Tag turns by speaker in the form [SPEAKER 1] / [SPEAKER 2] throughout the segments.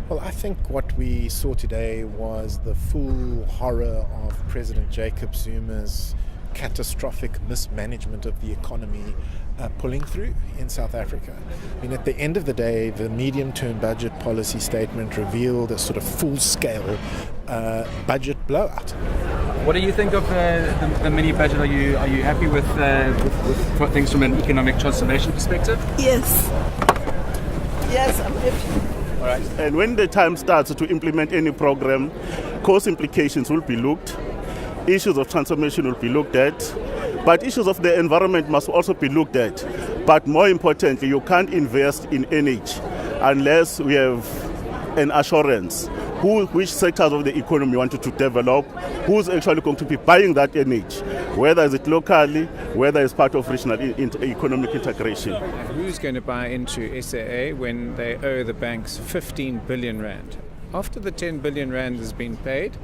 [SPEAKER 1] Well, I think what we saw today was the full horror of President Jacob Zuma's catastrophic mismanagement of the economy pulling through in South Africa. I mean, at the end of the day, the medium-term budget policy statement revealed a sort of full-scale budget blowout.
[SPEAKER 2] What do you think of the mini budget? Are you happy with things from an economic transformation perspective?
[SPEAKER 3] Yes, I'm happy.
[SPEAKER 2] All right.
[SPEAKER 4] And when the time starts to implement any program, cost implications will be looked, issues of transformation will be looked at, but issues of the environment must also be looked at. But more importantly, you can't invest in NH unless we have an assurance which sectors of the economy you wanted to develop, who's actually going to be buying that NH, whether is it locally, whether it's part of regional economic integration.
[SPEAKER 5] Who's going to buy into SAA when they owe the banks 15 billion rand? After the 10 billion rand has been paid,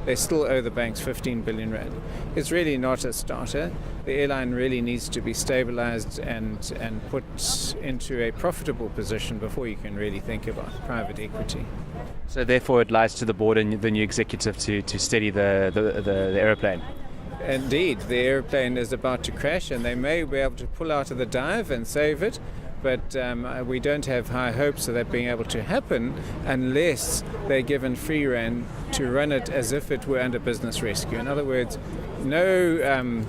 [SPEAKER 5] they still owe the banks 15 billion rand. It's really not a starter. The airline really needs to be stabilized and put into a profitable position before you can really think about private equity.
[SPEAKER 2] So therefore it lies to the board and the new executive to steady the aeroplane.
[SPEAKER 5] Indeed, the airplane is about to crash and they may be able to pull out of the dive and save it, but we don't have high hopes of that being able to happen unless they're given free rein to run it as if it were under business rescue. In other words, no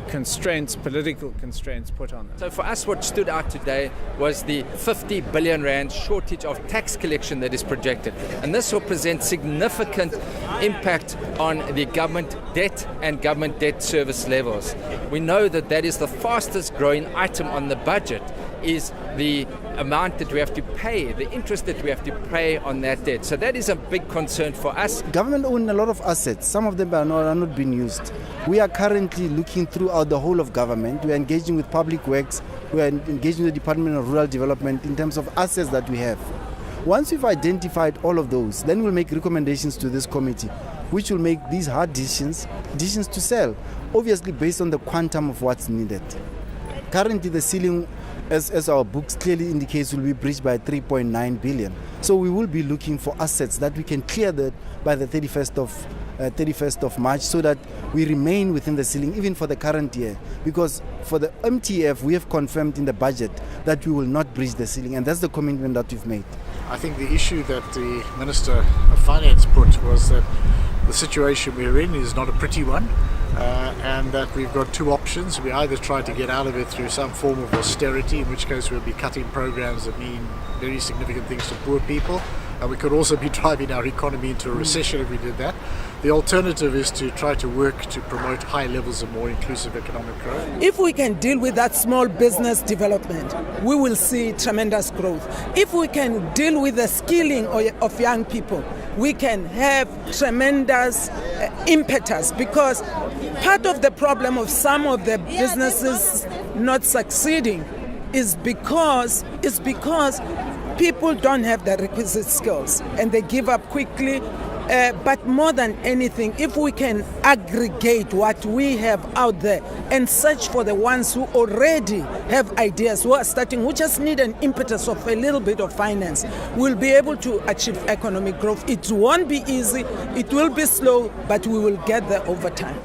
[SPEAKER 5] constraints, political constraints put on them.
[SPEAKER 6] So for us, what stood out today was the 50 billion rand shortage of tax collection that is projected. And this will present significant impact on the government debt and government debt service levels. We know that is the fastest growing item on the budget, is the amount that we have to pay, the interest that we have to pay on that debt. So that is a big concern for us.
[SPEAKER 7] Government owns a lot of assets. Some of them are not being used. We are currently looking throughout the whole of government. We are engaging with Public Works. We are engaging with the Department of Rural Development in terms of assets that we have. Once we've identified all of those, then we'll make recommendations to this committee, which will make these hard decisions to sell, obviously based on the quantum of what's needed. Currently, the ceiling, as our books clearly indicates, will be breached by 3.9 billion. So we will be looking for assets that we can clear that by the 31st of March, so that we remain within the ceiling even for the current year. Because for the MTF, we have confirmed in the budget that we will not breach the ceiling, and that's the commitment that we've made.
[SPEAKER 8] I think the issue that the Minister of Finance put was that the situation we're in is not a pretty one, and that we've got two options. We either try to get out of it through some form of austerity, in which case we'll be cutting programs that mean very significant things to poor people, and we could also be driving our economy into a recession if we did that. The alternative is to try to work to promote high levels of more inclusive economic growth.
[SPEAKER 3] If we can deal with that small business development, we will see tremendous growth. If we can deal with the skilling of young people, we can have tremendous impetus, because part of the problem of some of the businesses not succeeding is because people don't have the requisite skills and they give up quickly. But more than anything, if we can aggregate what we have out there and search for the ones who already have ideas, who are starting, who just need an impetus of a little bit of finance, we'll be able to achieve economic growth. It won't be easy, it will be slow, but we will get there over time.